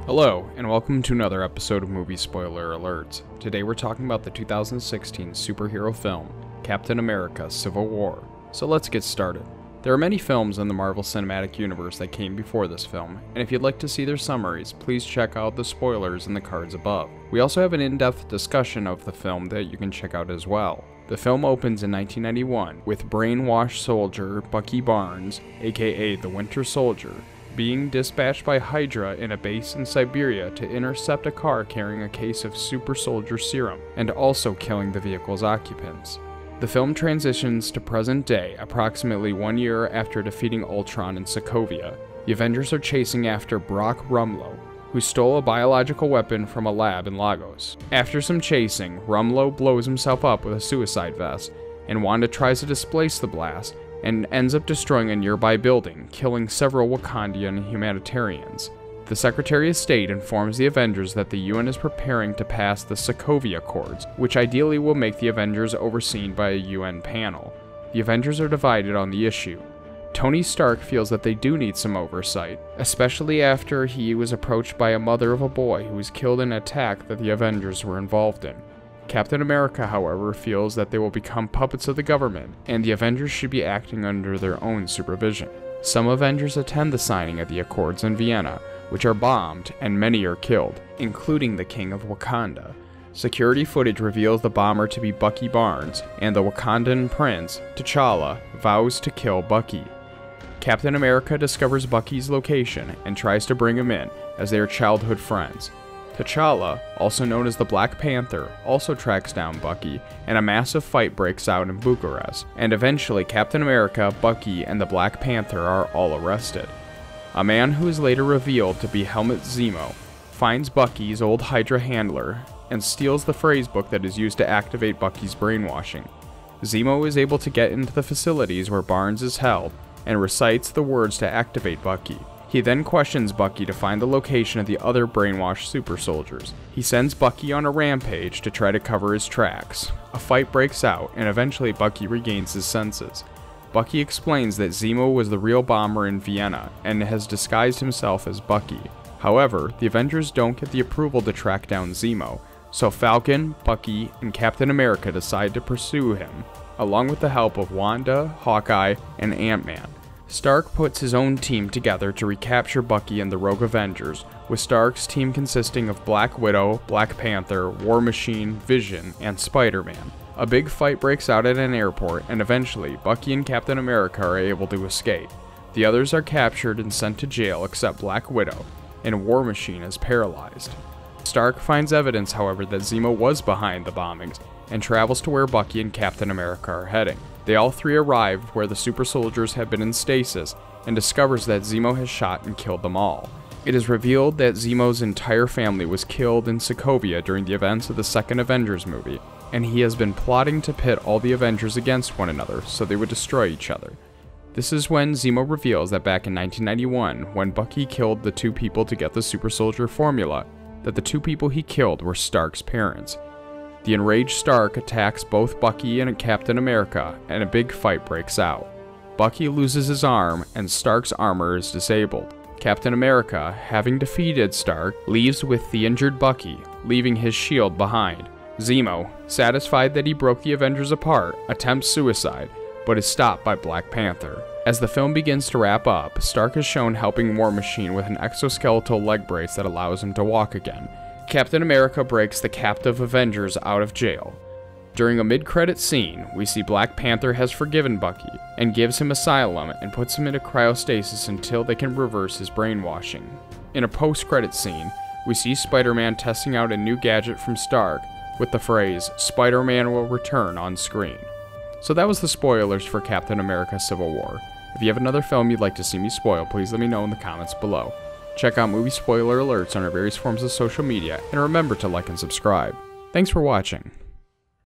Hello, and welcome to another episode of Movie Spoiler Alerts. Today we're talking about the 2016 superhero film, Captain America: Civil War. So let's get started. There are many films in the Marvel Cinematic Universe that came before this film, and if you'd like to see their summaries, please check out the spoilers in the cards above. We also have an in-depth discussion of the film that you can check out as well. The film opens in 1991 with brainwashed soldier Bucky Barnes, aka the Winter Soldier, being dispatched by Hydra in a base in Siberia to intercept a car carrying a case of super soldier serum, and also killing the vehicle's occupants. The film transitions to present day, approximately 1 year after defeating Ultron in Sokovia. The Avengers are chasing after Brock Rumlow, who stole a biological weapon from a lab in Lagos. After some chasing, Rumlow blows himself up with a suicide vest, and Wanda tries to displace the blast, and ends up destroying a nearby building, killing several Wakandian humanitarians. The Secretary of State informs the Avengers that the UN is preparing to pass the Sokovia Accords, which ideally will make the Avengers overseen by a UN panel. The Avengers are divided on the issue. Tony Stark feels that they do need some oversight, especially after he was approached by a mother of a boy who was killed in an attack that the Avengers were involved in. Captain America, however, feels that they will become puppets of the government, and the Avengers should be acting under their own supervision. Some Avengers attend the signing of the Accords in Vienna, which are bombed, and many are killed, including the King of Wakanda. Security footage reveals the bomber to be Bucky Barnes, and the Wakandan prince, T'Challa, vows to kill Bucky. Captain America discovers Bucky's location and tries to bring him in, as they are childhood friends. T'Challa, also known as the Black Panther, also tracks down Bucky, and a massive fight breaks out in Bucharest, and eventually Captain America, Bucky, and the Black Panther are all arrested. A man who is later revealed to be Helmut Zemo finds Bucky's old Hydra handler and steals the phrase book that is used to activate Bucky's brainwashing. Zemo is able to get into the facilities where Barnes is held and recites the words to activate Bucky. He then questions Bucky to find the location of the other brainwashed super soldiers. He sends Bucky on a rampage to try to cover his tracks. A fight breaks out, and eventually Bucky regains his senses. Bucky explains that Zemo was the real bomber in Vienna, and has disguised himself as Bucky. However, the Avengers don't get the approval to track down Zemo, so Falcon, Bucky, and Captain America decide to pursue him, along with the help of Wanda, Hawkeye, and Ant-Man. Stark puts his own team together to recapture Bucky and the Rogue Avengers, with Stark's team consisting of Black Widow, Black Panther, War Machine, Vision, and Spider-Man. A big fight breaks out at an airport, and eventually, Bucky and Captain America are able to escape. The others are captured and sent to jail except Black Widow, and War Machine is paralyzed. Stark finds evidence, however, that Zemo was behind the bombings, and travels to where Bucky and Captain America are heading. They all three arrive where the super soldiers have been in stasis, and discovers that Zemo has shot and killed them all. It is revealed that Zemo's entire family was killed in Sokovia during the events of the second Avengers movie, and he has been plotting to pit all the Avengers against one another so they would destroy each other. This is when Zemo reveals that back in 1991, when Bucky killed the two people to get the super soldier formula, that the two people he killed were Stark's parents. The enraged Stark attacks both Bucky and Captain America, and a big fight breaks out. Bucky loses his arm, and Stark's armor is disabled. Captain America, having defeated Stark, leaves with the injured Bucky, leaving his shield behind. Zemo, satisfied that he broke the Avengers apart, attempts suicide, but is stopped by Black Panther. As the film begins to wrap up, Stark is shown helping War Machine with an exoskeletal leg brace that allows him to walk again. Captain America breaks the captive Avengers out of jail. During a mid-credit scene, we see Black Panther has forgiven Bucky, and gives him asylum and puts him into cryostasis until they can reverse his brainwashing. In a post-credit scene, we see Spider-Man testing out a new gadget from Stark, with the phrase, "Spider-Man will return" on screen. So that was the spoilers for Captain America: Civil War. If you have another film you'd like to see me spoil, please let me know in the comments below. Check out movie spoiler alerts on our various forms of social media, and remember to like and subscribe. Thanks for watching.